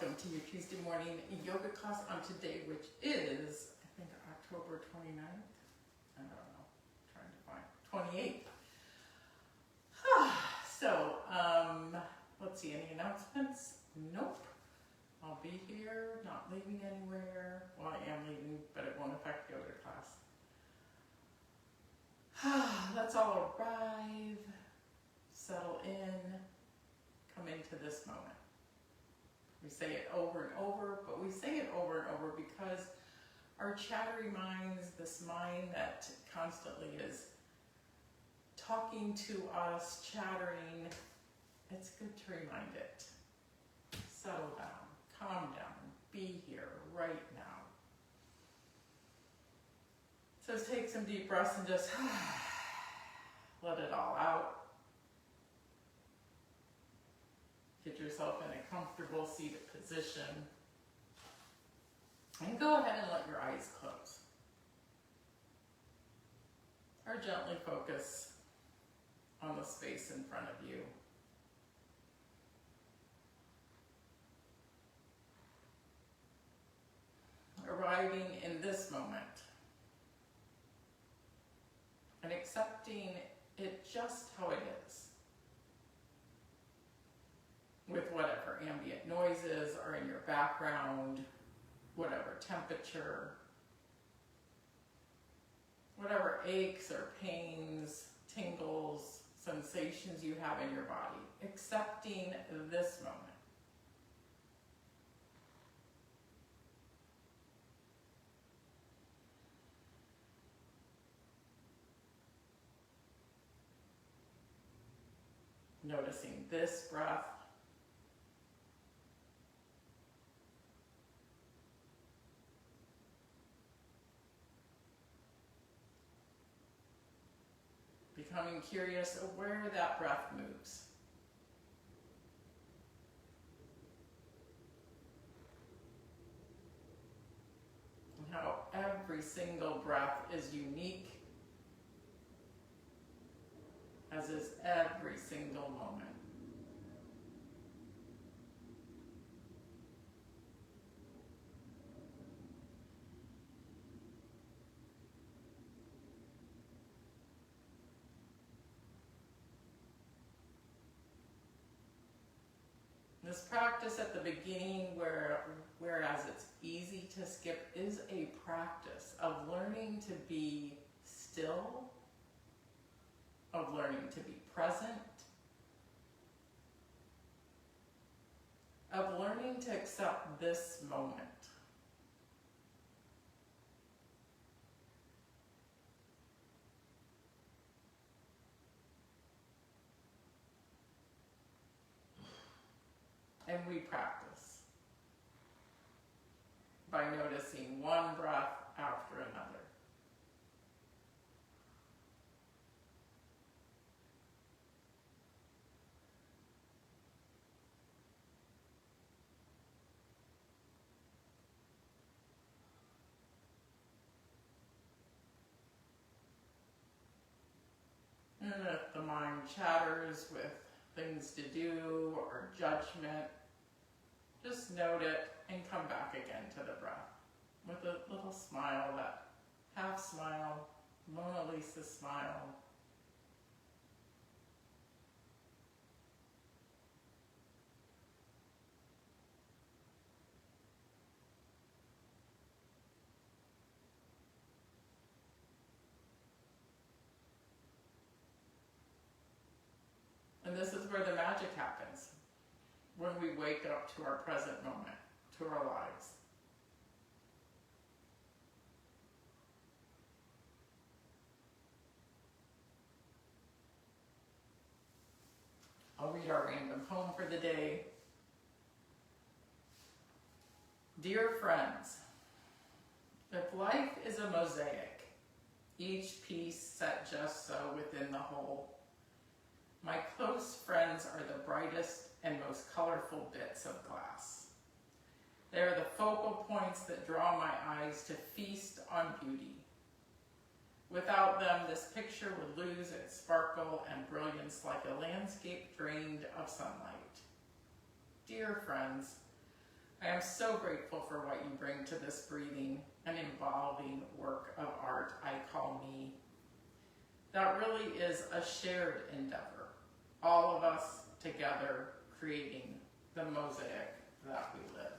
welcome to your Tuesday morning yoga class on today, which is, I think, October 29th. I don't know, trying to find 28th. So, let's see, any announcements? Nope. I'll be here, not leaving anywhere. Well, I am leaving, but it won't affect yoga class. Let's all arrive, settle in, come into this moment. We say it over and over, but we say it over and over because our chattery minds, this mind that constantly is talking to us, chattering, it's good to remind it. Settle down, calm down, be here right now. So take some deep breaths and just let it all out. Get yourself in a comfortable seated position. And go ahead and let your eyes close. Or gently focus on the space in front of you. Arriving in this moment. And accepting it just how it is. With whatever ambient noises are in your background, whatever temperature, whatever aches or pains, tingles, sensations you have in your body, accepting this moment. Noticing this breath. Becoming curious of where that breath moves. And how every single breath is unique, as is every single moment. This practice at the beginning, whereas it's easy to skip, is a practice of learning to be still, of learning to be present, of learning to accept this moment. And we practice by noticing one breath after another. And if the mind chatters with things to do or judgment, just note it and come back again to the breath with a little smile, that half smile, Mona Lisa smile. And this is where the magic happens, when we wake up to our present moment, to our lives. I'll read our random poem for the day. Dear friends, if life is a mosaic, each piece set just so within the whole, my close friends are the brightest and most colorful bits of glass. They are the focal points that draw my eyes to feast on beauty. Without them, this picture would lose its sparkle and brilliance like a landscape drained of sunlight. Dear friends, I am so grateful for what you bring to this breathing and involving work of art I call me. That really is a shared endeavor, all of us together creating the mosaic that we live.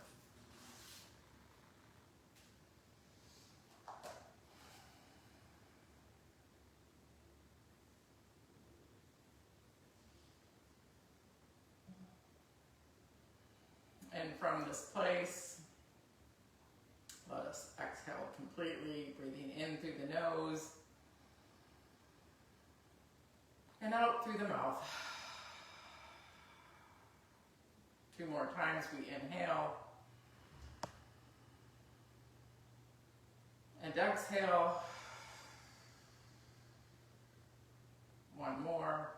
And from this place, let us exhale completely, breathing in through the nose and out through the mouth. 2 more times, we inhale and exhale. 1 more.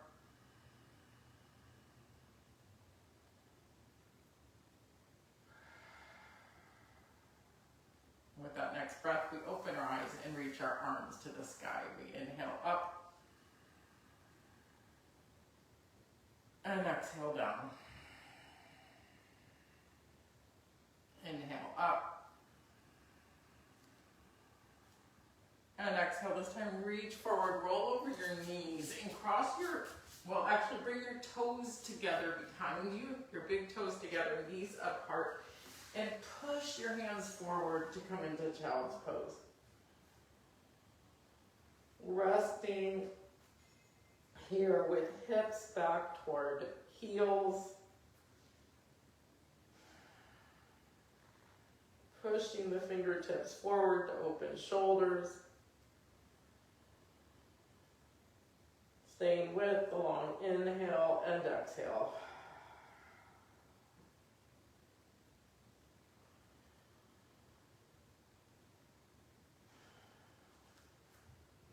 With that next breath, we open our eyes and reach our arms to the sky. We inhale up and exhale down. Inhale up and exhale. This time, reach forward, roll over your knees and actually bring your toes together behind you, your big toes together, knees apart. And push your hands forward to come into child's pose. Resting here with hips back toward heels. Pushing the fingertips forward to open shoulders. Staying with the long inhale and exhale.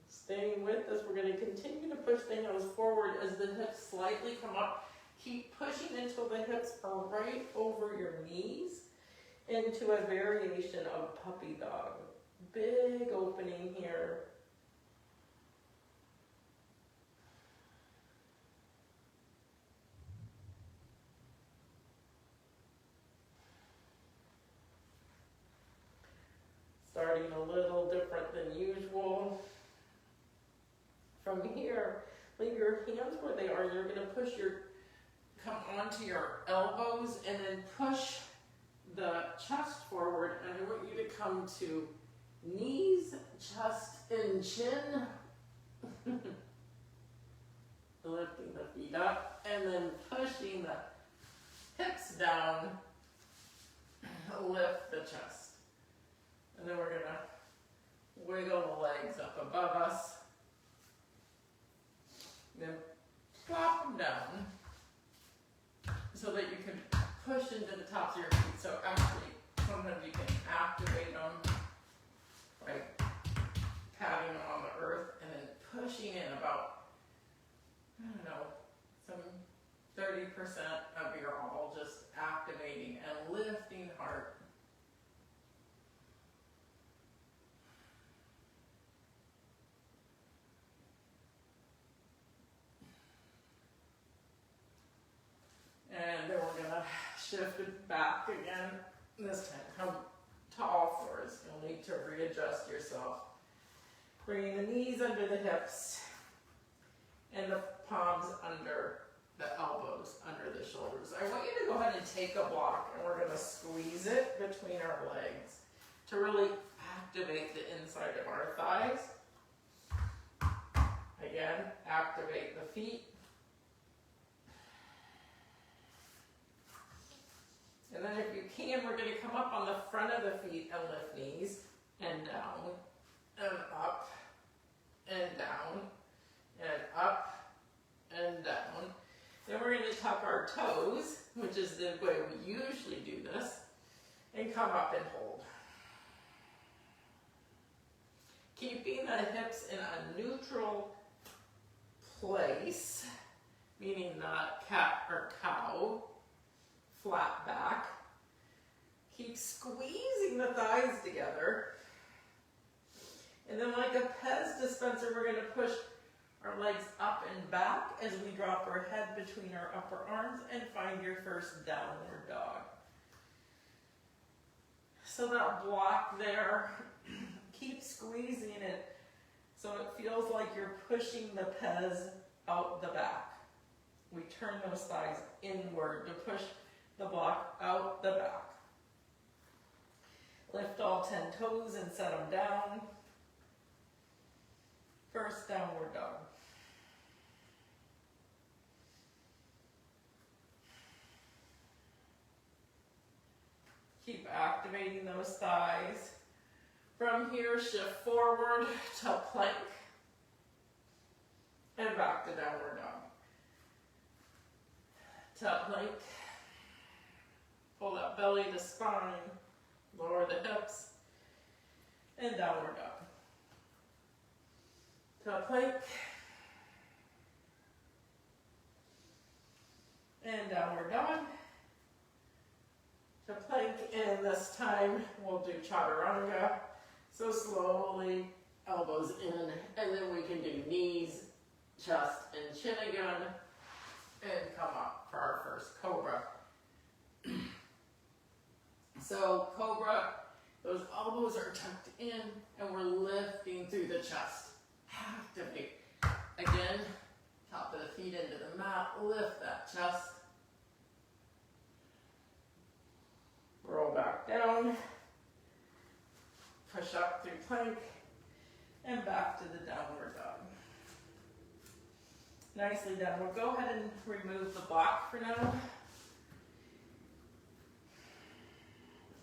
Staying with this, we're going to continue to push the hands forward as the hips slightly come up. Keep pushing until the hips are right over your knees into a variation of puppy dog. Big opening here. Starting a little different than usual. From here, leave your hands where they are. You're going to come onto your elbows and then push the chest forward. And I want you to come to knees, chest, and chin. Lifting the feet up and then pushing the hips down. Lift the chest. And then we're going to wiggle the legs up above us. Then plop them down so that you can push into the tops of your feet. So actually, sometimes you can activate them by patting them on the earth and then pushing in about, some 30% of your all, just activating and lifting heart. And then we're going to shift it back again. This time, come to all fours. You'll need to readjust yourself. Bringing the knees under the hips and the palms under the elbows, under the shoulders. I want you to go ahead and take a block and we're going to squeeze it between our legs to really activate the inside of our thighs. Again, activate the feet. And then if you can, we're going to come up on the front of the feet and lift knees and down and up and down and up and down. Then we're going to tuck our toes, which is the way we usually do this, and come up and hold. Keeping the hips in a neutral place, meaning not cat or cow, flat back. Keep squeezing the thighs together. And then like a Pez dispenser, we're going to push our legs up and back as we drop our head between our upper arms and find your first downward dog. So that block there, keep squeezing it so it feels like you're pushing the pes out the back. We turn those thighs inward to push the block out the back. Lift all 10 toes and set them down. First downward dog. Keep activating those thighs. From here, shift forward to plank and back to downward dog. To plank. Pull that belly to spine. Lower the hips and downward dog. To plank and downward dog. To plank, and this time we'll do chaturanga. So slowly, elbows in, and then we can do knees, chest, and chin again, and come up for our first cobra. So cobra, those elbows are tucked in, and we're lifting through the chest. Activate. Again, top of the feet into the mat, lift that chest. Roll back down, push up through plank, and back to the downward dog. Nicely done. We'll go ahead and remove the block for now.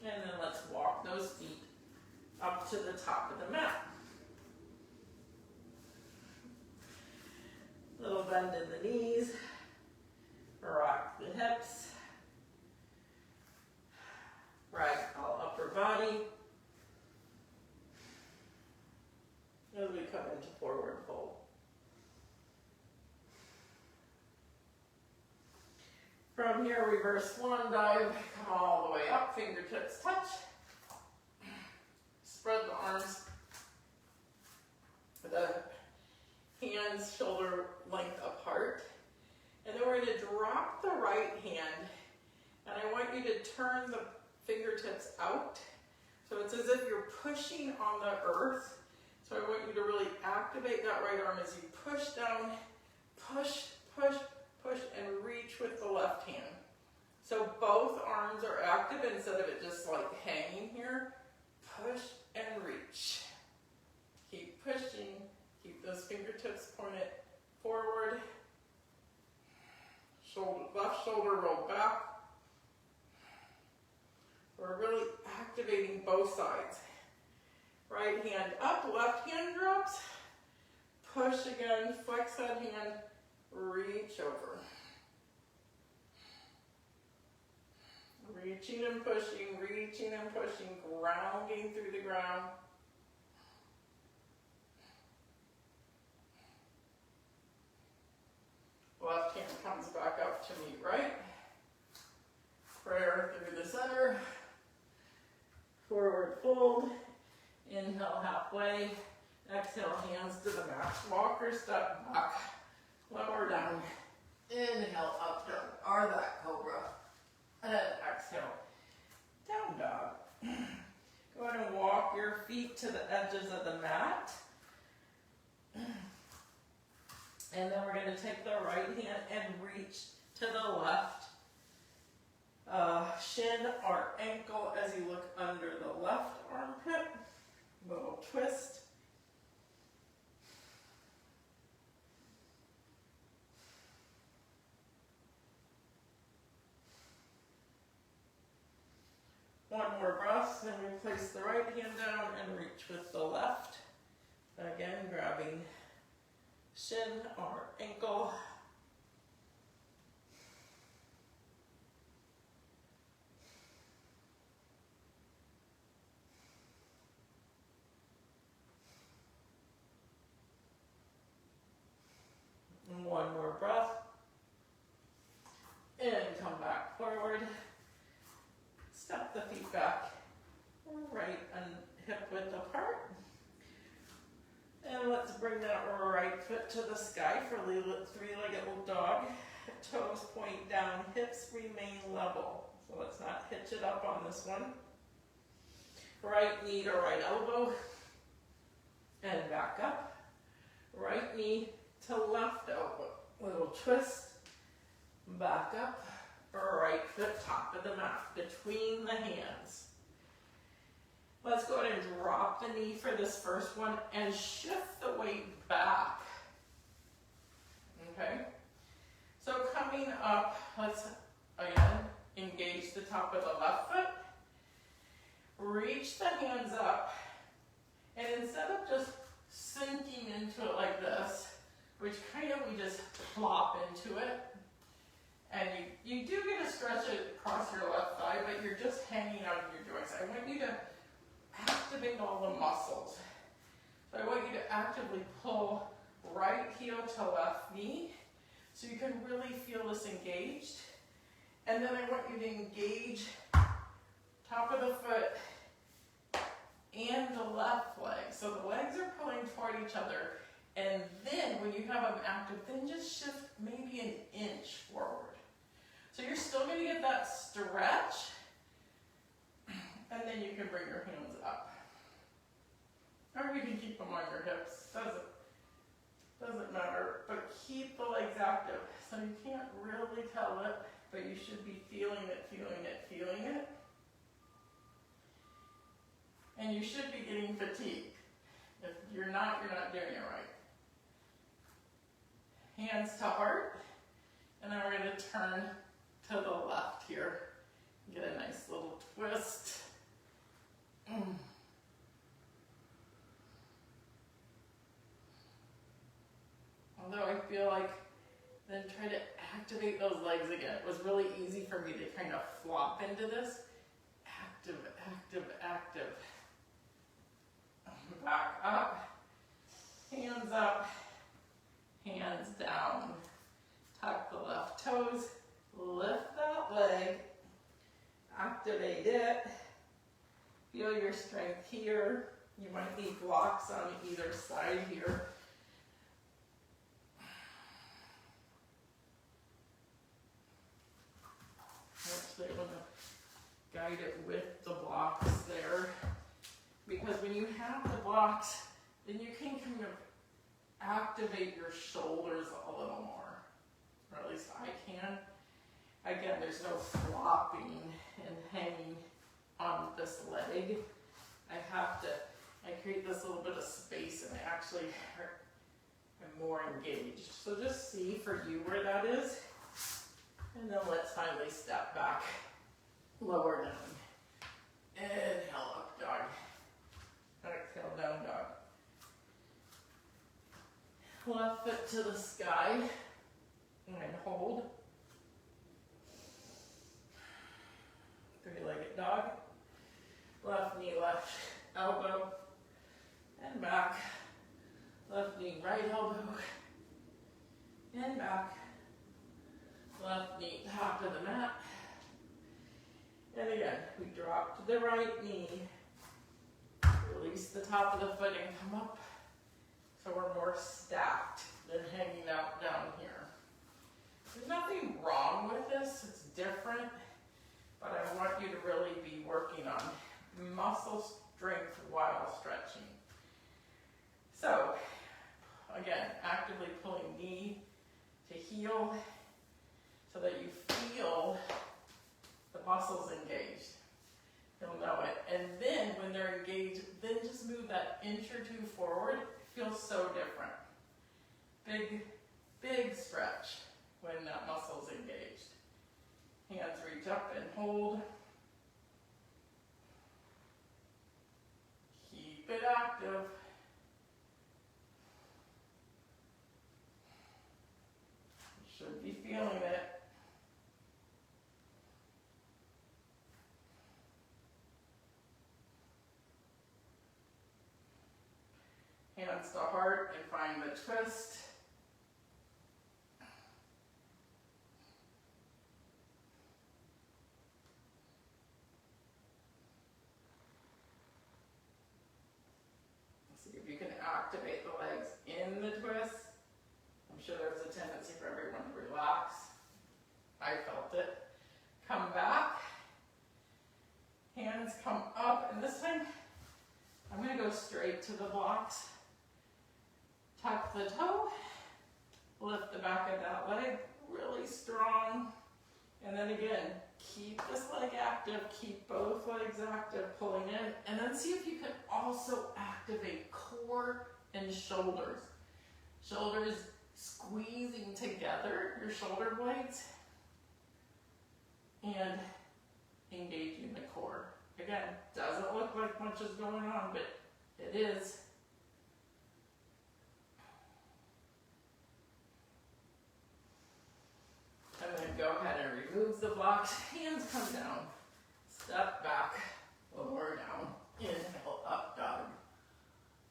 And then let's walk those feet up to the top of the mat. Little bend in the knees, rock the hips. Ragdoll upper body as we come into forward fold. From here, reverse swan dive, come all the way up, fingertips touch. Spread the arms, the hands shoulder length apart. And then we're going to drop the right hand, and I want you to turn the fingertips out. So it's as if you're pushing on the earth. So I want you to really activate that right arm as you push down, push, push, push, and reach with the left hand. So both arms are active instead of it just like hanging here. Push and reach. Keep pushing, keep those fingertips pointed forward. Shoulder, left shoulder roll back. We're really activating both sides. Right hand up, left hand drops. Push again, flex that hand, reach over. Reaching and pushing, grounding through the ground. Left hand comes back up to meet right. Prayer through the center. Forward fold. Inhale halfway. Exhale hands to the mat. Walker step back. Lower down. Inhale up dog. Or that cobra. And exhale. Down dog. Go ahead and walk your feet to the edges of the mat. And then we're going to take the right hand and reach to the left shin or ankle as you look under the left armpit. Little twist. One more breath, then we place the right hand down and reach with the left. Again, grabbing shin or ankle. And one more breath. And come back forward. Step the feet back, right and hip width apart. And let's bring that right foot to the sky for three-legged old dog. Toes point down, hips remain level. So let's not hitch it up on this one. right knee to right elbow, and back up. Right knee to left elbow. Little twist, back up. Right foot top of the mat, between the hands. Let's go ahead and drop the knee for this first one and shift the weight back. Okay? So coming up, let's again engage the top of the left foot. Reach the hands up, and instead of just sinking into it like this, which kind of we just plop into it, and you do get to stretch it across your left thigh, but you're just hanging out of your joints. I want you to activate all the muscles. So I want you to actively pull right heel to left knee, so you can really feel this engaged. And then I want you to engage top of the foot and the left leg. So the legs are pulling toward each other. And then when you have them active, then just shift maybe an inch forward. So you're still going to get that stretch. And then you can bring your hands up. Or you can keep them on your hips. Doesn't matter. But keep the legs active. So you can't really tell it, but you should be feeling it, feeling it, feeling it. And you should be getting fatigued. If you're not doing it right. Hands to heart. And then we're going to turn to the left here. Get a nice little twist. Although I feel like then try to activate those legs again. It was really easy for me to kind of flop into this. Active, active, active. Back up, hands up, hands down. Tuck the left toes, lift that leg, activate it. Feel your strength here. You might need blocks on either side here. Actually, I'm going to guide it with the blocks there. Because when you have the blocks, then you can kind of activate your shoulders a little more. Or at least I can. Again, there's no flopping and hanging on this leg. I create this little bit of space and I actually am more engaged. So just see for you where that is. And then let's finally step back. Lower down. Inhale, up dog. Exhale, down dog. Left foot to the sky and hold. Three-legged dog. Left knee, left elbow and back. Left knee, right elbow and back. Left knee, top of the mat. And again, we drop to the right knee. Release the top of the foot and come up. So we're more stacked than hanging out down here. There's nothing wrong with this. It's different. But I want you to really be working on muscle strength while stretching. So, again, actively pulling knee to heel so that you feel the muscles engaged. You'll know it. And then when they're engaged, then just move that inch or two forward. It feels so different. Big, big stretch when that muscle's engaged. Hands reach up and hold. Keep it active. You should be feeling it. Hands to heart and find the twist. See if you can activate the legs in the twist. I'm sure there's a tendency for everyone to relax. I felt it. Come back. Hands come up, and this time straight to the blocks. Tuck the toe, lift the back of that leg really strong. And then again, keep this leg active, keep both legs active, pulling in. And then see if you can also activate core and shoulders. Shoulders squeezing together, your shoulder blades, and engaging the core. Again, doesn't look like much is going on, but it is. And then go ahead and remove the blocks. Hands come down. Step back, lower down. Inhale, up dog.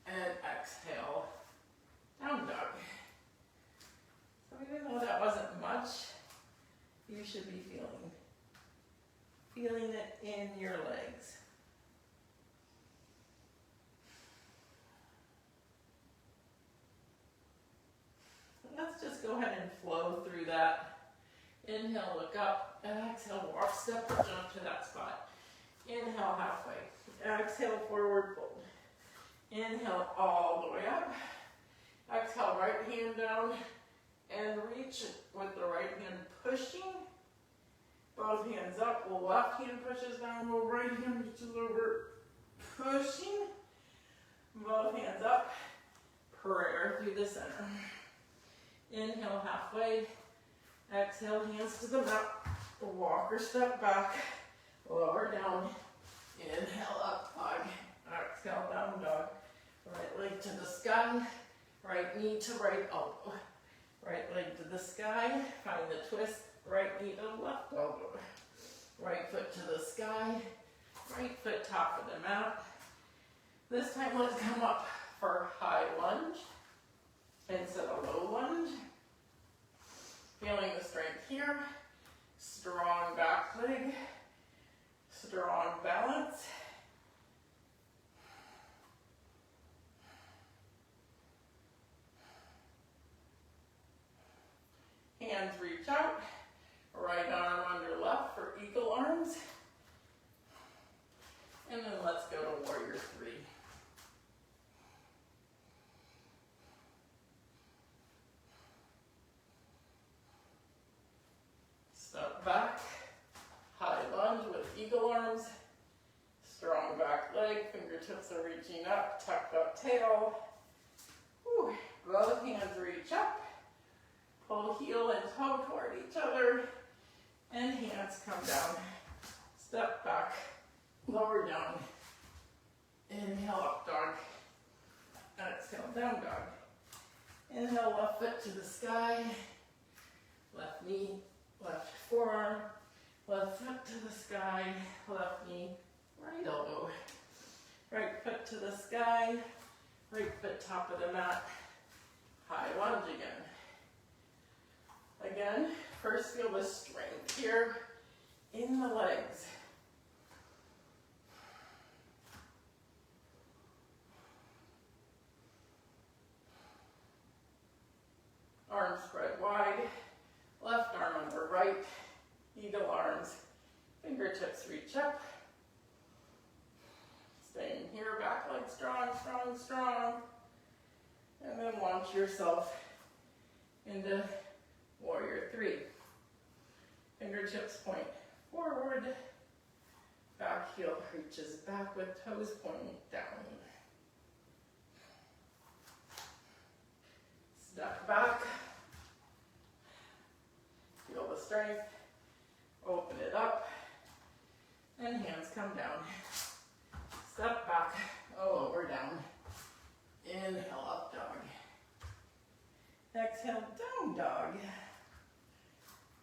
And exhale, down dog. So even though that wasn't much, you should be feeling it in your legs. Let's just go ahead and flow through that. Inhale, look up, and exhale, walk, step, or jump to that spot. Inhale, halfway. Exhale, forward fold. Inhale, all the way up. Exhale, right hand down, and reach with the right hand pushing. Both hands up, the left hand pushes down, the right hand reaches over, pushing. Both hands up, prayer through the center. Inhale, halfway. Exhale, hands to the mat. Walk or step back, lower down. Inhale, up dog. Exhale, down dog. Right leg to the sky, right knee to right elbow. Right leg to the sky, find the twist. Right knee to left elbow. Right foot to the sky. Right foot top of the mat. This time let's come up for high lunge instead of low lunge. Feeling the strength here. Strong back leg. Strong balance. Hands reach out. Right arm under left for eagle arms. And then let's go to warrior three. Step back, high lunge with eagle arms. Strong back leg, fingertips are reaching up, tucked up tail. Whew. Both hands reach up. Pull heel and toe toward each other. And hands come down. Step back, lower down. Inhale, up dog. Exhale, down dog. Inhale, left foot to the sky. Left knee, left forearm. Left foot to the sky. Left knee, right elbow. Right foot to the sky. Right foot top of the mat. High lunge again. Again, first feel the strength here in the legs. Arms spread wide, left arm under right, eagle arms, fingertips reach up. Staying here, back leg strong, strong, strong. And then launch yourself into warrior three. Fingertips point forward. Back heel reaches back with toes pointing down. Step back. Feel the strength. Open it up. And hands come down. Step back. Lower down. Inhale, up dog. Exhale, down dog.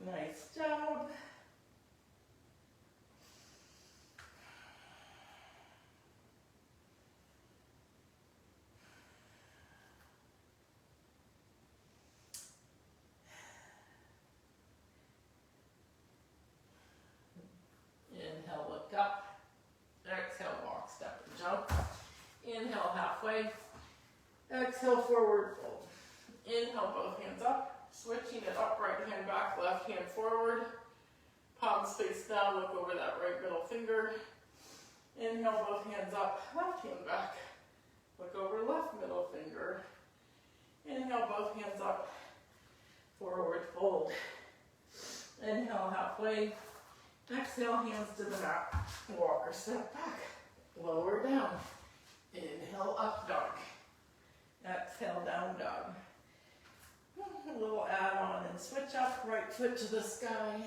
Nice job. Inhale, look up. Exhale, walk, step, and jump. Inhale, halfway. Exhale, forward fold. Inhale, both hands up. Switching it up, right hand back, left hand forward. Palms face down, look over that right middle finger. Inhale, both hands up, left hand back. Look over left middle finger. Inhale, both hands up, forward fold. Inhale, halfway. Exhale, hands to the mat. Walk or step back. Lower down. Inhale, up dog. Exhale, down dog. A little add-on and switch up. Right foot to the sky.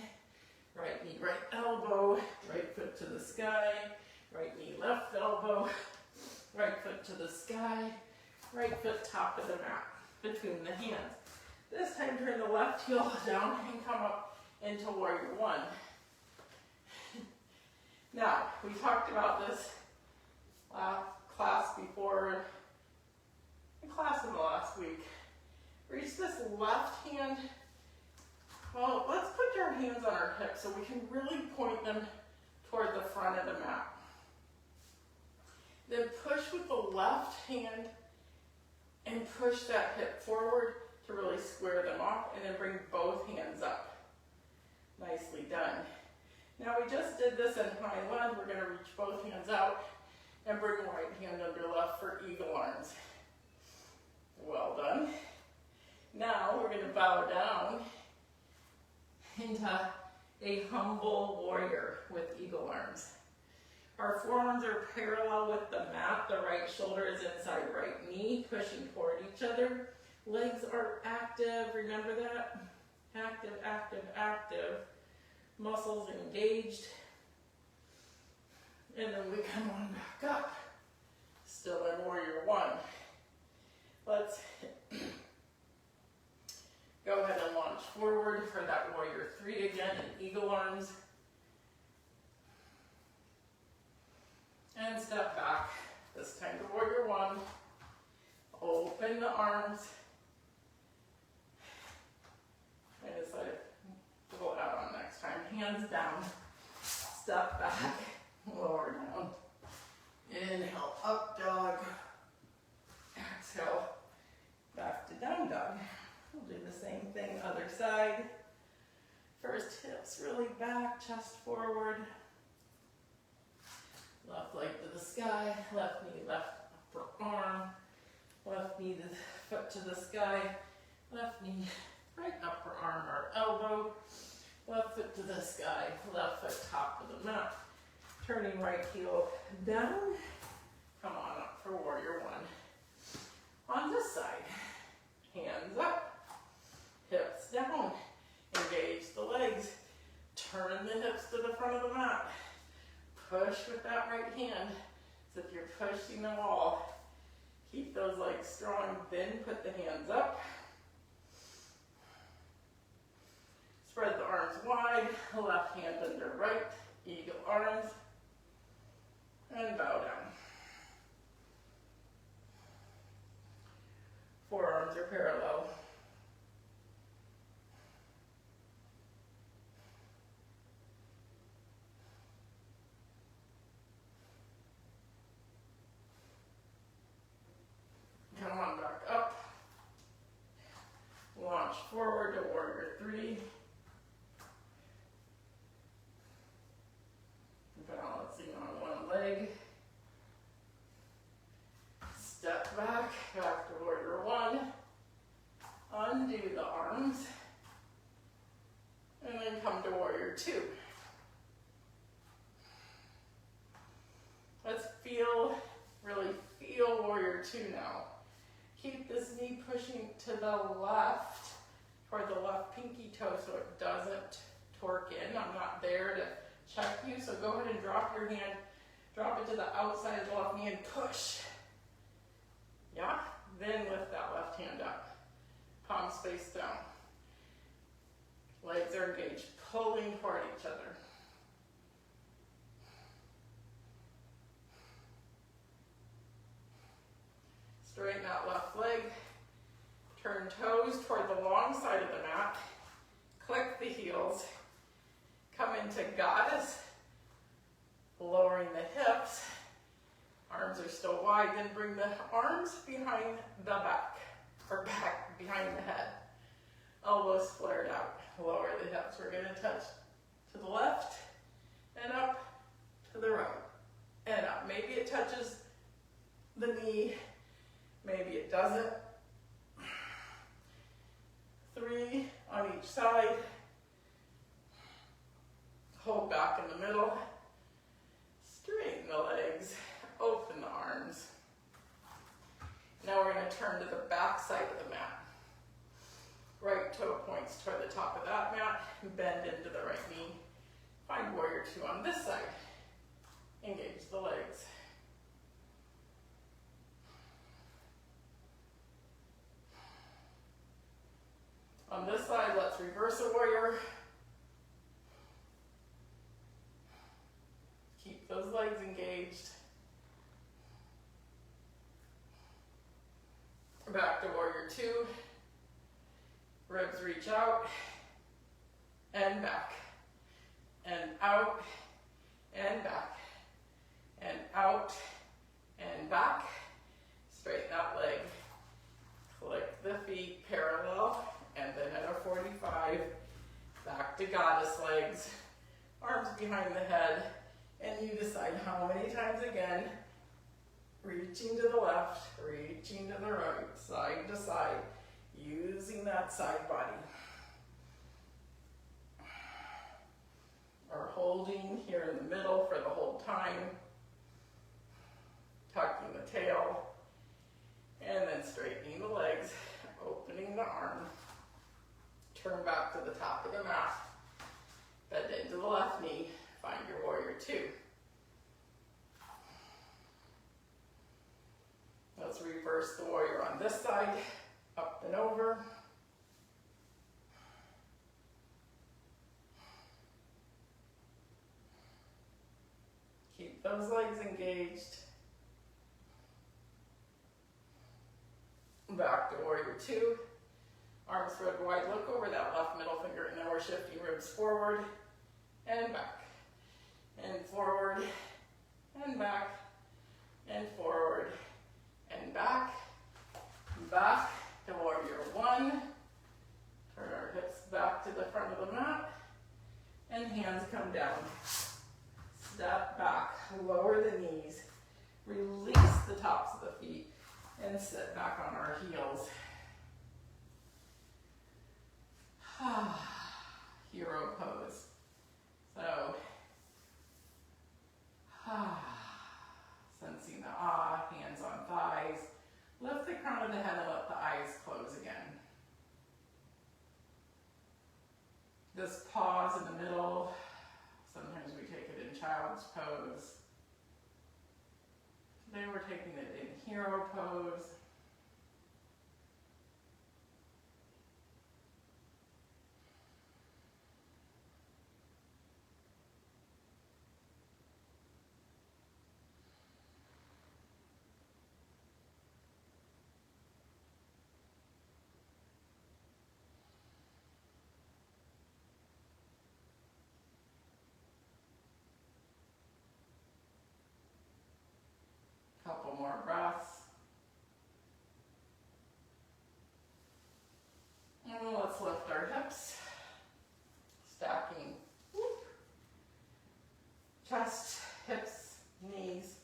Right knee, right elbow. Right foot to the sky. Right knee, left elbow. Right foot to the sky. Right foot top of the mat between the hands. This time turn the left heel down and come up into warrior one. Now, we talked about this class before, class in the last week. Reach this left hand. Well, let's put our hands on our hips so we can really point them toward the front of the mat. Then push with the left hand and push that hip forward to really square them off, and then bring both hands up. Nicely done. Now we just did this in high lunge. We're going to reach both hands out and bring right hand under left for eagle arms. Well done. Now we're going to bow down into a humble warrior with eagle arms. Our forearms are parallel with the mat. The right shoulder is inside right knee, pushing toward each other. Legs are active, remember that? Active, active, active. Muscles engaged. And then we come on back up. Still in warrior one. Let's go ahead and launch forward for that warrior three again in eagle arms. And step back. This time to warrior one. Open the arms. I decided to go out on next time. Hands down. Step back. Lower down. Inhale, up dog. Exhale, back to down dog. We'll do the same thing, other side. First, hips really back, chest forward. Left leg to the sky, left knee, left upper arm. Left knee, the foot to the sky. Left knee, right upper arm or elbow. Left foot to the sky, left foot top of the mat. Turning right heel down. Come on up for warrior one. On this side, hands up, hips down. Engage the legs. Turn the hips to the front of the mat. Push with that right hand as if you're pushing the wall. Keep those legs strong, then put the hands up. Spread the arms wide, left hand under right, eagle arms, and bow down. Forearms are parallel. Come on back up. Launch forward to warrior three. Balancing on one leg. Step back, back to warrior one. Undo the arms. And then come to warrior two. Let's really feel warrior two now. Keep this knee pushing to the left, toward the left pinky toe so it doesn't torque in. I'm not there to check you, so go ahead and drop your hand, drop it to the outside of the left knee and push. Yeah? Then lift that left hand up. Palms face down. Legs are engaged, pulling toward each other. Straighten out left leg. Turn toes toward the long side of the mat. Click the heels. Come into goddess. Lowering the hips. Arms are still wide. Then bring the arms behind the back. Or back behind the head. Elbows flared out. Lower the hips. We're going to touch to the left and up to the right and up. Maybe it touches the knee back in the middle. Straighten the legs, open the arms. Now we're going to turn to the back side of the mat. Right toe points toward the top of that mat, bend into the right knee. Find warrior two on this side. Engage the legs. On this side, let's reverse a warrior. Keep those legs engaged. Back to warrior two. Ribs reach out and back and out and back and out and back. Straighten that leg. Click the feet parallel and then at a 45, back to goddess legs. Arms behind the head, and you decide how many times again. Reaching to the left, reaching to the right, side to side, using that side body. Or holding here in the middle for the whole time. Tucking the tail, and then straightening the legs, opening the arm. Turn back to the top of the mat. Bend into the left knee, find your warrior two. Let's reverse the warrior on this side, up and over. Keep those legs engaged. Back to warrior two. Arms spread wide, look over that left middle finger, and now we're shifting ribs forward and back, and forward, and back, and forward, and back, to warrior one. Turn our hips back to the front of the mat, and hands come down. Step back, lower the knees, release the tops of the feet, and sit back on our heels. Hero pose. So, sensing the hands on thighs. Lift the crown of the head and let the eyes close again. This pause in the middle, sometimes we take it in child's pose. Today we're taking it in hero pose. Couple more breaths. And let's lift our hips. Stacking. Whoop. Chest, hips, knees.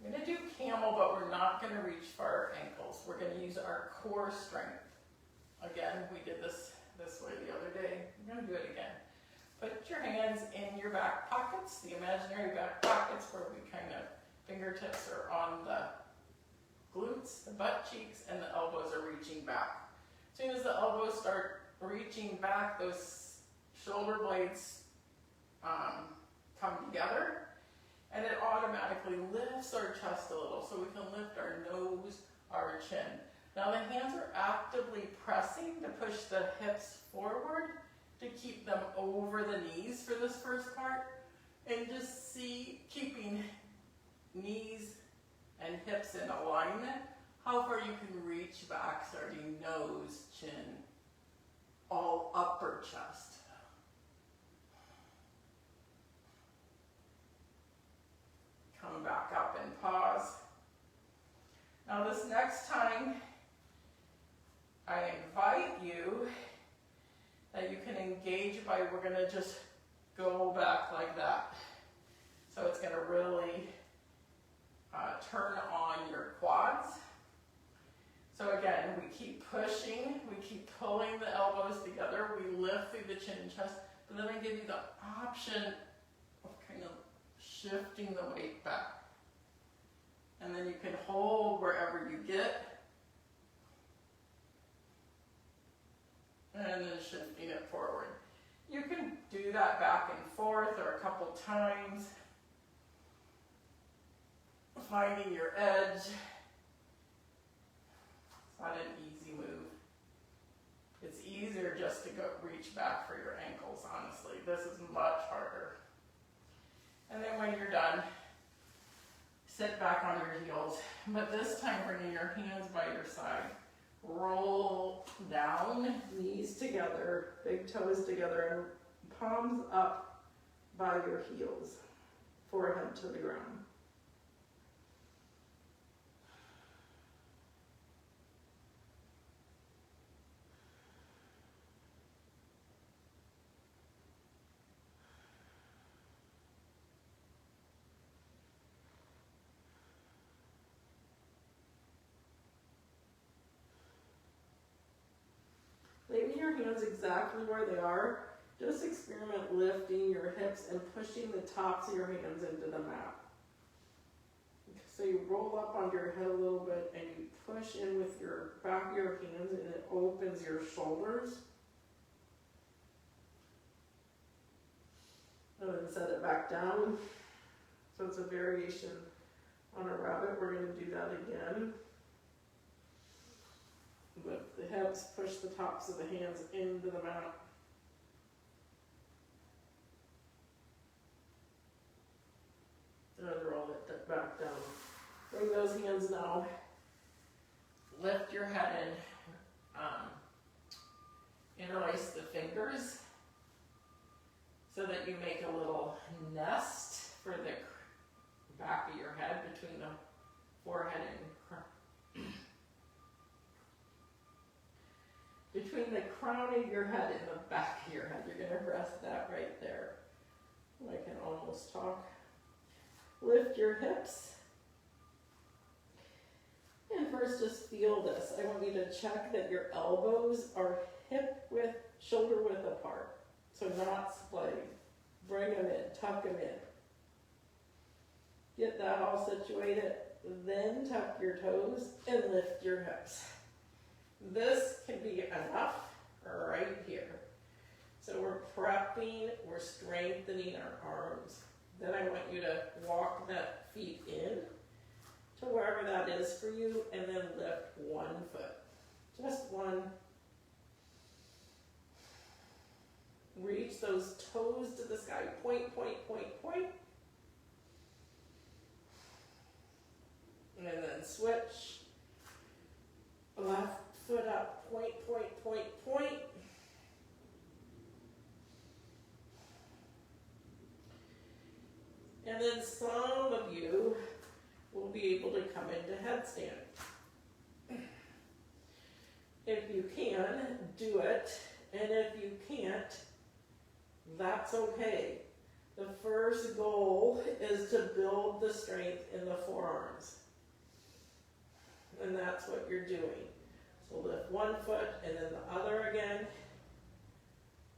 I'm going to do camel, but we're not going to reach for our ankles. We're going to use our core strength. Again, we did this way the other day. I'm going to do it again. Put your hands in your back pockets, the imaginary back pockets where we kind of fingertips are on the glutes, the butt cheeks, and the elbows are reaching back. As soon as the elbows start reaching back, those shoulder blades come together, and it automatically lifts our chest a little, so we can lift our nose, our chin. Now the hands are actively pressing to push the hips forward to keep them over the knees for this first part, and just see, keeping knees and hips in alignment, how far you can reach back, starting nose, chin, all upper chest. Come back up and pause. Now this next time, I invite you that you can engage by, we're going to just go back like that. So it's going to really turn on your quads. So again, we keep pushing, we keep pulling the elbows together, we lift through the chin and chest, And then I give you the option of kind of shifting the weight back. And then you can hold wherever you get. And then shifting it forward. You can do that back and forth or a couple times. Finding your edge. It's not an easy move. It's easier just to go reach back for your ankles, honestly. This is much harder. And then when you're done, sit back on your heels. But this time bringing your hands by your side. Roll down, knees together, big toes together, and palms up by your heels, forehead to the ground. Leaving your hands exactly where they are. Just experiment lifting your hips and pushing the tops of your hands into the mat. So you roll up onto your head a little bit and you push in with your back of your hands and it opens your shoulders. And then set it back down. So it's a variation on a rabbit. We're going to do that again. Lift the hips, push the tops of the hands into the mat. And roll it back down. Bring those hands now. Lift your head in. Interlace the fingers so that you make a little nest for the back of your head between the forehead and between the crown of your head and the back of your head. You're going to rest that right there. I can almost talk. Lift your hips. And first just feel this. I want you to check that your elbows are hip width, shoulder width apart. So not splitting. Bring them in, tuck them in. Get that all situated. Then tuck your toes and lift your hips. This can be enough right here. So we're prepping, we're strengthening our arms. Then I want you to walk that feet in to wherever that is for you and then lift one foot. Just one. Reach those toes to the sky. Point, point, point, point. And then switch. Left foot up, point, point, point, point. And then some of you will be able to come into headstand. If you can, do it. And if you can't, that's okay. The first goal is to build the strength in the forearms. And that's what you're doing. So lift one foot and then the other again.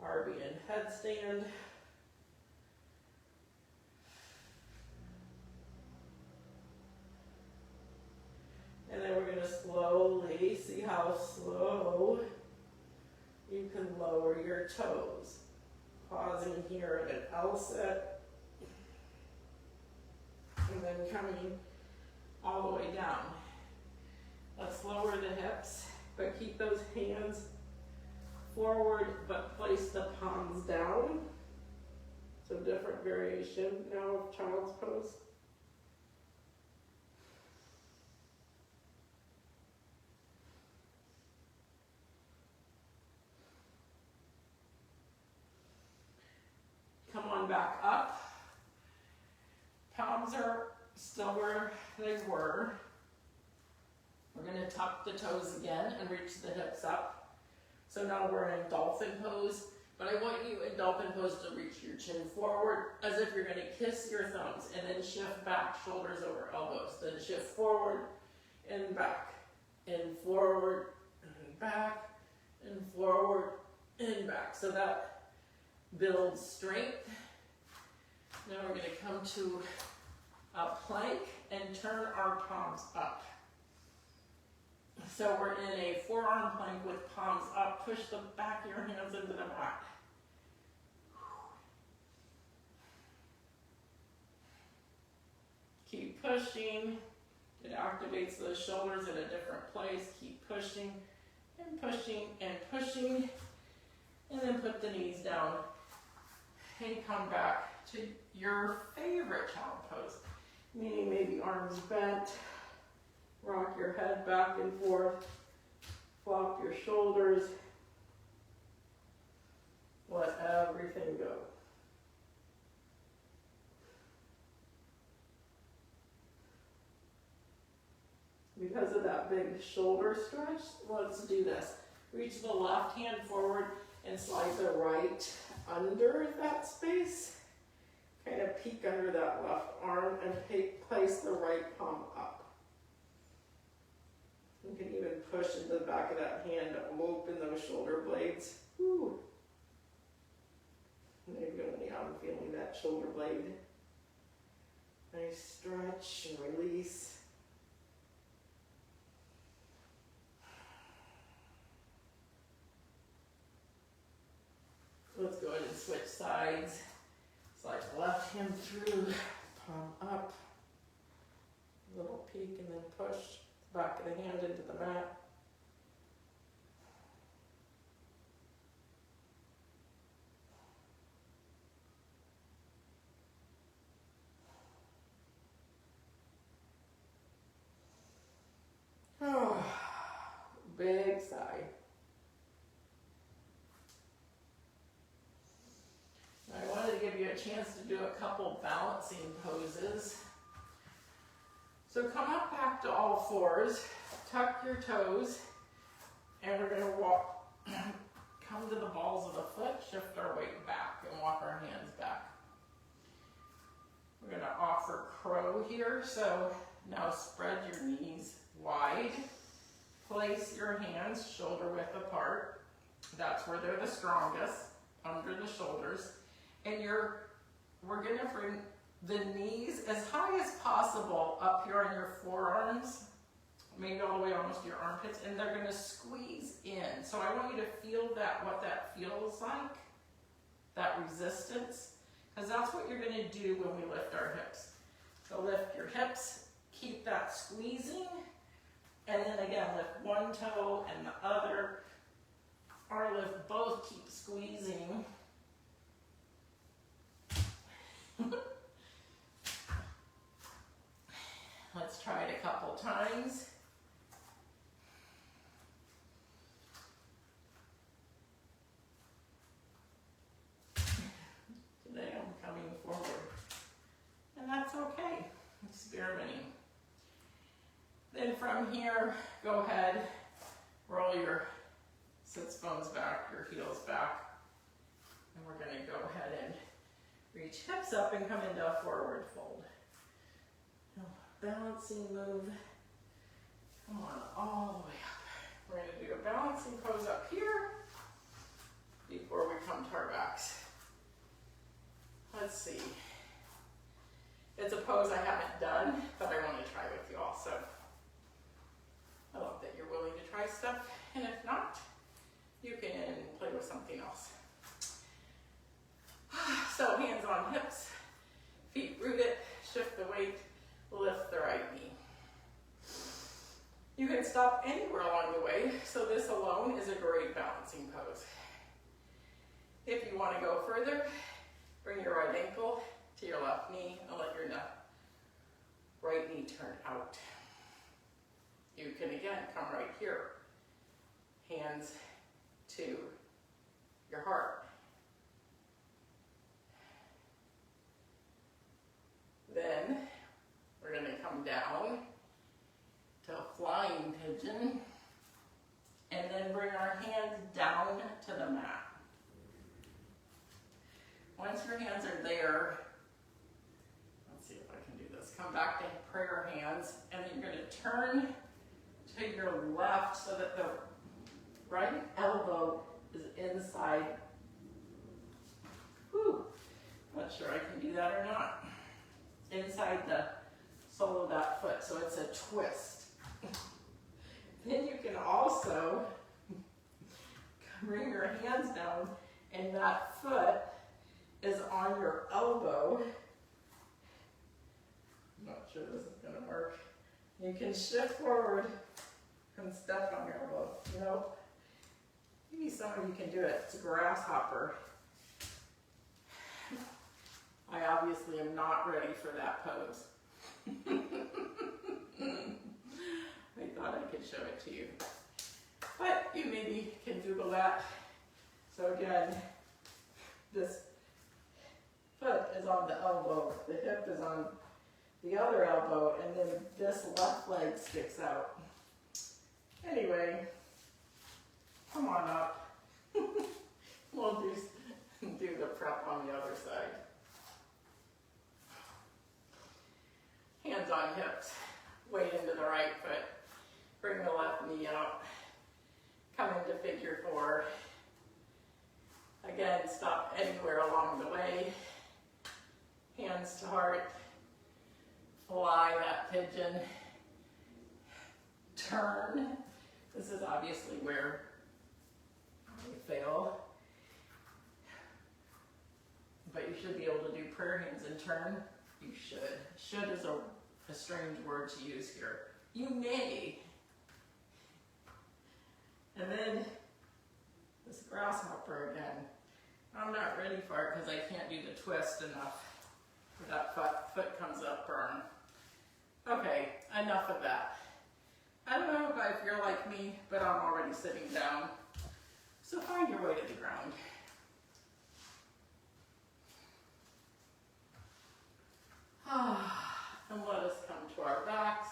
RB in headstand. And then we're going to slowly, see how slow you can lower your toes. Pausing here at an L sit. And then coming all the way down. Let's lower the hips, but keep those hands forward, but place the palms down. So different variation now of child's pose. Come on back up. Palms are still where they were. We're going to tuck the toes again and reach the hips up. So now we're in dolphin pose, but I want you in dolphin pose to reach your chin forward as if you're going to kiss your thumbs and then shift back, shoulders over elbows. Then shift forward and back, and forward and back, and forward and back. So that build strength. Now we're going to come to a plank and turn our palms up. So we're in a forearm plank with palms up. Push the back of your hands into the mat. Keep pushing. It activates those shoulders in a different place. Keep pushing and pushing and pushing. And then put the knees down and come back to your favorite child pose. Meaning maybe arms bent, rock your head back and forth, flop your shoulders, let everything go. Because of that big shoulder stretch, let's do this. Reach the left hand forward and slide the right under that space. Kind of peek under that left arm and place the right palm up. You can even push into the back of that hand to open those shoulder blades. Woo. Maybe only I'm feeling that shoulder blade. Nice stretch and release. Let's go ahead and switch sides. Slide the left hand through, palm up, little peek and then push the back of the hand into the mat. Oh, big sigh. I wanted to give you a chance to do a couple balancing poses. So come up back to all fours, tuck your toes, and we're going to walk, come to the balls of the foot, shift our weight back, and walk our hands back. We're going to offer crow here, so now spread your knees wide. Place your hands shoulder width apart. That's where they're the strongest, under the shoulders. And we're going to bring the knees as high as possible up here on your forearms, maybe all the way almost to your armpits, and they're going to squeeze in. So I want you to feel what that feels like, that resistance, because that's what you're going to do when we lift our hips. So lift your hips, keep that squeezing, and then again lift one toe and the other, or lift both, keep squeezing. Let's try it a couple times. Today I'm coming forward, and that's okay. Experimenting. Then from here, go ahead, roll your sits bones back, your heels back, and we're going to go ahead and reach hips up and come into a forward fold. Now, balancing move. Come on, all the way up. We're going to do a balancing pose up here before we come to our backs. Let's see. It's a pose I haven't done, but I want to try with you all. So I love that you're willing to try stuff. And if not, you can play with something else. So hands on hips, feet rooted, shift the weight, lift the right knee. You can stop anywhere along the way, so this alone is a great balancing pose. If you want to go further, bring your right ankle to your left knee and let your right knee turn out. You can again come right here, hands to your heart. Then we're going to come down to a flying pigeon and then bring our hands down to the mat. Once your hands are there, let's see if I can do this. Come back to prayer hands, and then you're going to turn to your left so that the right elbow is inside sure I can do that or not. Inside the sole of that foot, so it's a twist. Then you can also bring your hands down and that foot is on your elbow. I'm not sure this is going to work. You can shift forward and step on your elbow. You know, maybe some of you can do it. It's a grasshopper. I obviously am not ready for that pose. I thought I could show it to you. But you maybe can Google that. So again, this foot is on the elbow, the hip is on the other elbow, and then this left leg sticks out. Anyway, come on up. We'll do the prep on the other side. Hands on hips, weight into the right foot. Bring the left knee out. Come into figure four. Again, stop anywhere along the way. Hands to heart. Fly that pigeon. Turn. This is obviously where we fail. But you should be able to do prayer hands and turn. You should. Should is a strange word to use here. You may. And then this grasshopper again. I'm not ready for it because I can't do the twist enough. That foot comes up firm. Okay, enough of that. I don't know if you're like me, but I'm already sitting down. So find your way to the ground. And let us come to our backs.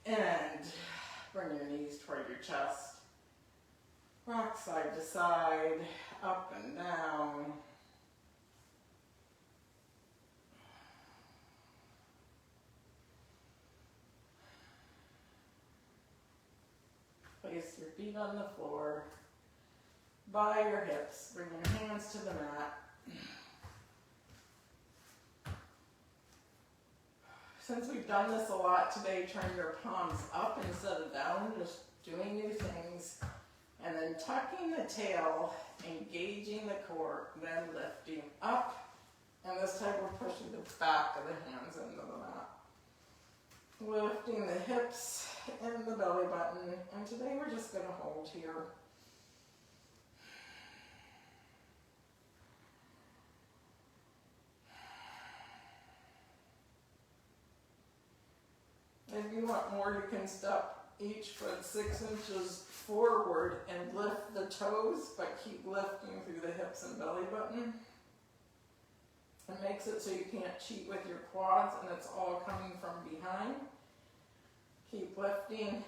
And bring your knees toward your chest. Rock side to side, up and down. Place your feet on the floor, by your hips, bring your hands to the mat. Since we've done this a lot today, turn your palms up instead of down, just doing new things. And then tucking the tail, engaging the core, then lifting up. And this time we're pushing the back of the hands into the mat. Lifting the hips and the belly button. And today we're just going to hold here. If you want more, you can step each foot 6 inches forward and lift the toes, but keep lifting through the hips and belly button. It makes it so you can't cheat with your quads and it's all coming from behind. Keep lifting.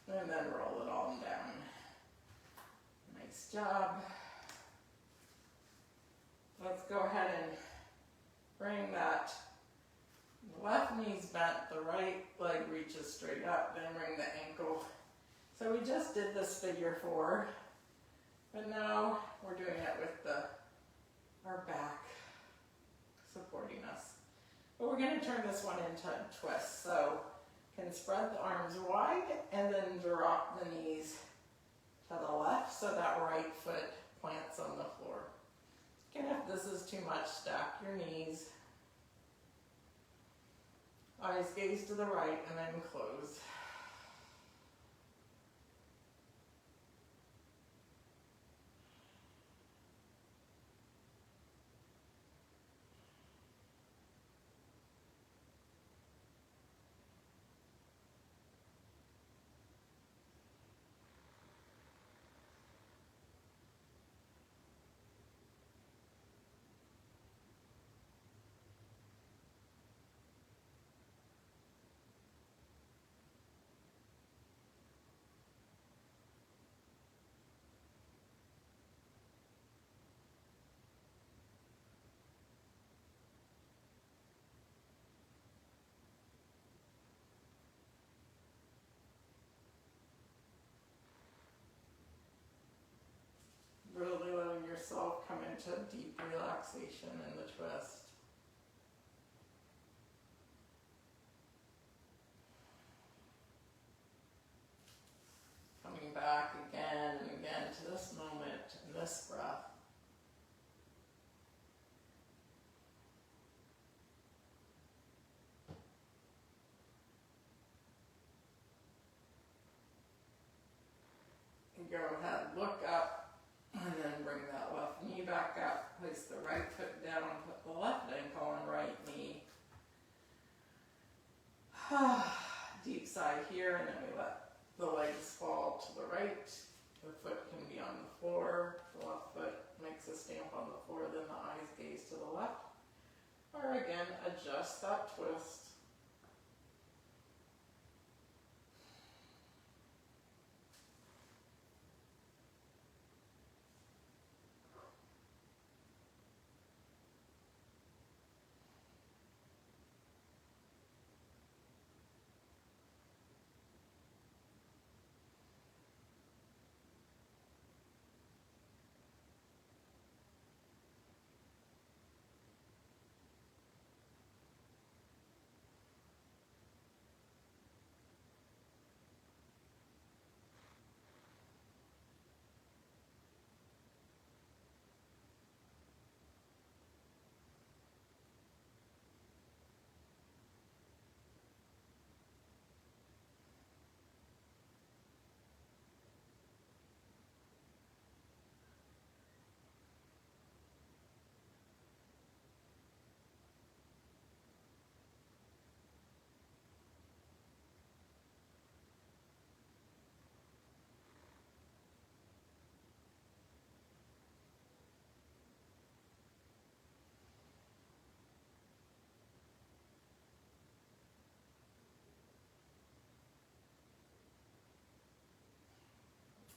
And then roll it all down. Nice job. Let's go ahead and bring that left knee's bent, the right leg reaches straight up, then bring the ankle. So we just did this figure four, but now we're doing it with our back supporting us. But we're going to turn this one into a twist. So you can spread the arms wide and then drop the knees to the left so that right foot plants on the floor. And if this is too much, stack your knees. Eyes gaze to the right and then close. side here, and then we let the legs fall to the right. The foot can be on the floor. The left foot makes a stamp on the floor, then the eyes gaze to the left. Or again, adjust that twist.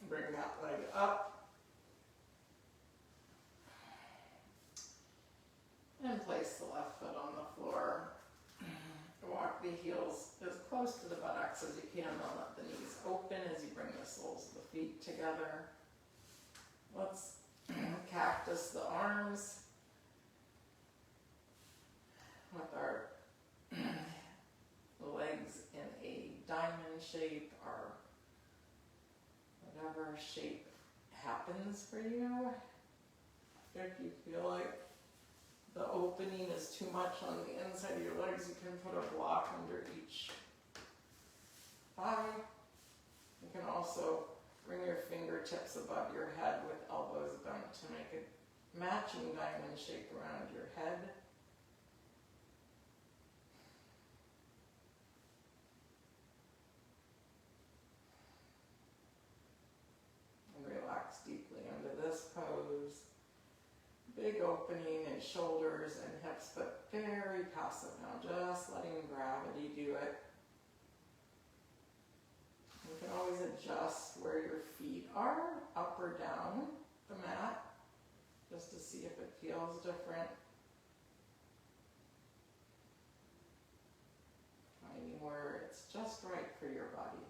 Bring that leg up. And place the left foot on the floor. Walk the heels as close to the buttocks as you can. Don't let the knees open as you bring the soles of the feet together. Let's cactus the arms with our legs in a diamond shape or whatever shape happens for you. If you feel like the opening is too much on the inside of your legs, you can put a block under each thigh. You can also bring your fingertips above your head with elbows bent to make a matching diamond shape around your head. And relax deeply under this pose. Big opening in shoulders and hips, but very passive now, just letting gravity do it. You can always adjust where your feet are, up or down the mat, just to see if it feels different. Finding where it's just right for your body.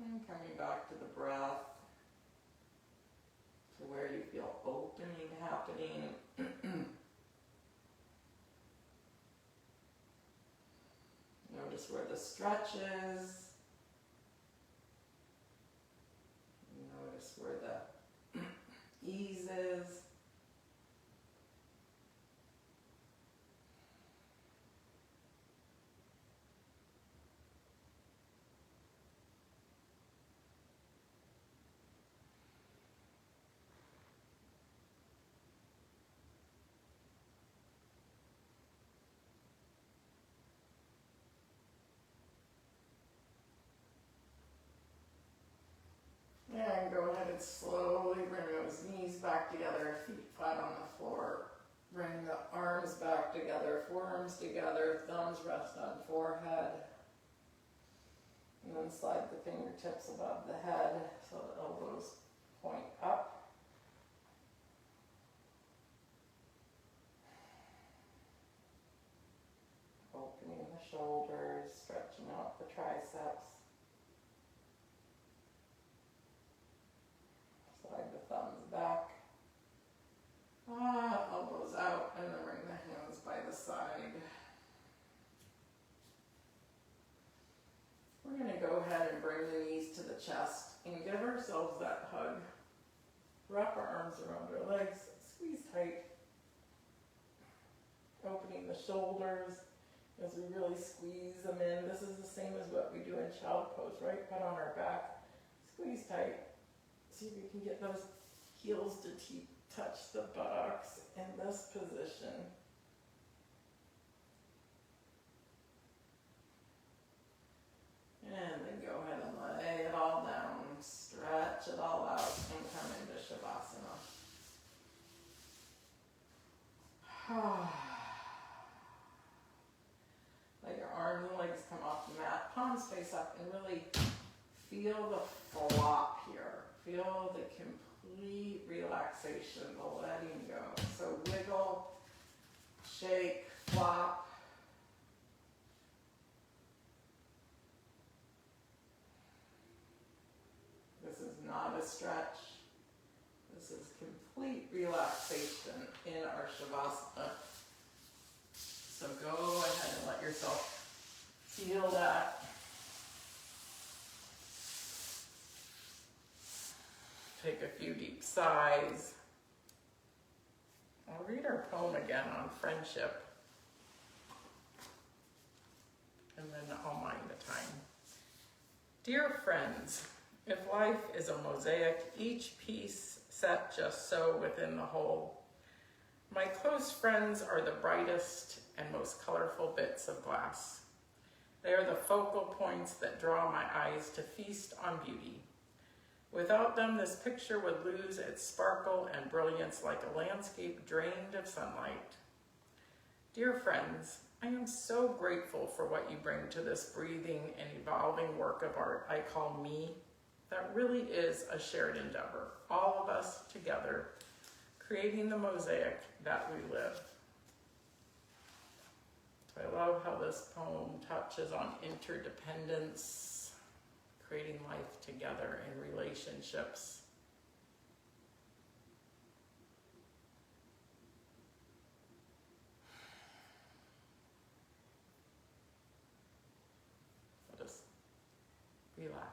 And coming back to the breath, to where you feel opening happening. Notice where the stretch is. Notice where the ease is. And go ahead and slowly bring those knees back together, feet flat on the floor. Bring the arms back together, forearms together, thumbs rest on forehead. And then slide the fingertips above the head so the elbows point up. Opening the shoulders, stretching out the triceps. Slide the thumbs back. Elbows out, and then bring the hands by the side. We're going to go ahead and bring the knees to the chest and give ourselves that hug. Wrap our arms around our legs, squeeze tight. Opening the shoulders as we really squeeze them in. This is the same as what we do in child pose, right? Put on our back, Squeeze tight. See if you can get those heels to touch the buttocks in this position. And then go ahead and lay it all down. Stretch it all out and come into Shavasana. Let your arms and legs come off the mat. Palms face up and really feel the flop here. Feel the complete relaxation, the letting go. So wiggle, shake, flop. This is not a stretch. This is complete relaxation in our Shavasana. So go ahead and let yourself feel that. Take a few deep sighs. I'll read our poem again on friendship. And then I'll mind the time. Dear friends, if life is a mosaic, each piece set just so within the whole, my close friends are the brightest and most colorful bits of glass. They are the focal points that draw my eyes to feast on beauty. Without them, this picture would lose its sparkle and brilliance like a landscape drained of sunlight. Dear friends, I am so grateful for what you bring to this breathing and evolving work of art I call me. That really is a shared endeavor, all of us together, creating the mosaic that we live. I love how this poem touches on interdependence, creating life together in relationships. Let us relax.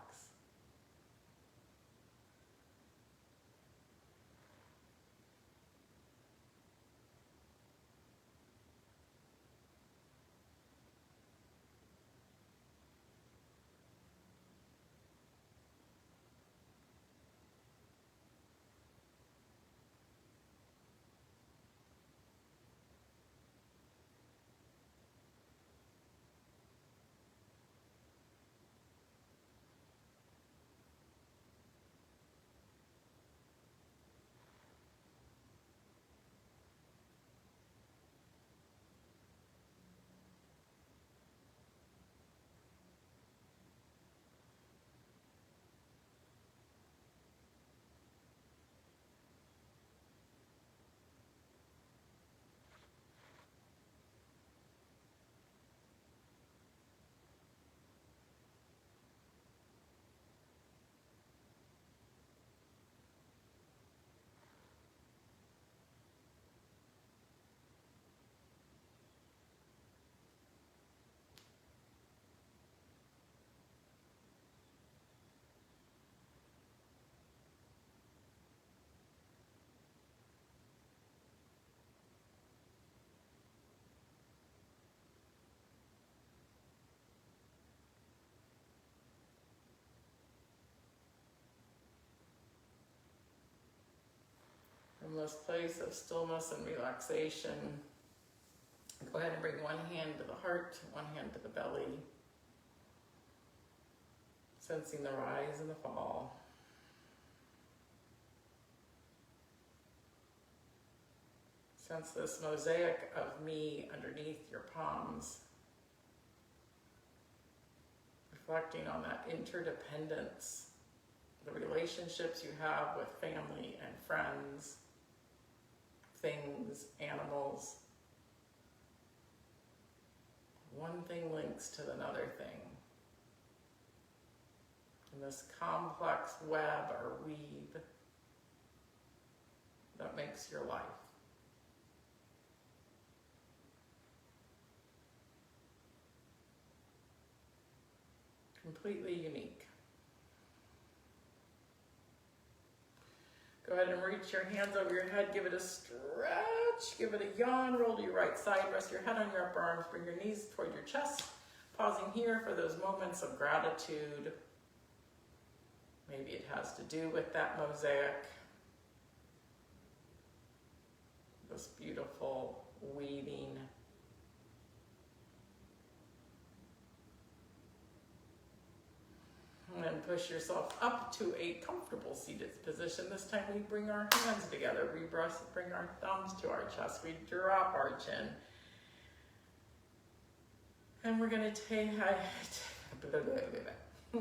From this place of stillness and relaxation, go ahead and bring one hand to the heart, one hand to the belly, sensing the rise and the fall. Sense this mosaic of me underneath your palms, reflecting on that interdependence, the relationships you have with family and friends, things, animals. One thing links to another thing. And this complex web or weave that makes your life. Completely unique. Go ahead and reach your hands over your head, give it a stretch, give it a yawn, roll to your right side, rest your head on your upper arms, bring your knees toward your chest, pausing here for those moments of gratitude. May Maybe it has to do with that mosaic. This beautiful weaving. And then push yourself up to a comfortable seated position. This time we bring our hands together. We bring our thumbs to our chest. We drop our chin. And we're going to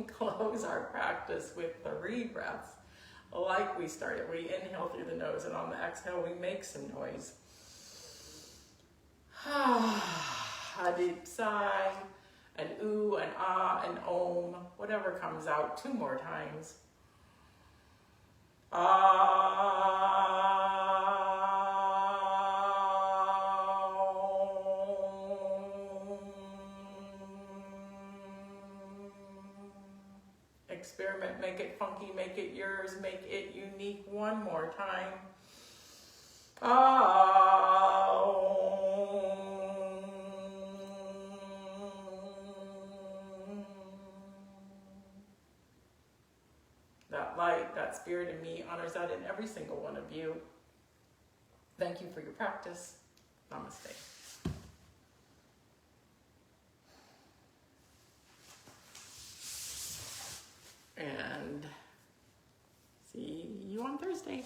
close our practice with 3 breaths. Like we started. We inhale through the nose, and on the exhale we make some noise. A deep sigh. An ooh, an ah, an om, whatever comes out. 2 more times. Experiment, make it funky, make it yours, make it unique. 1 more time. That light, that spirit in me honors that in every single one of you. Thank you for your practice. Namaste. And see you on Thursday.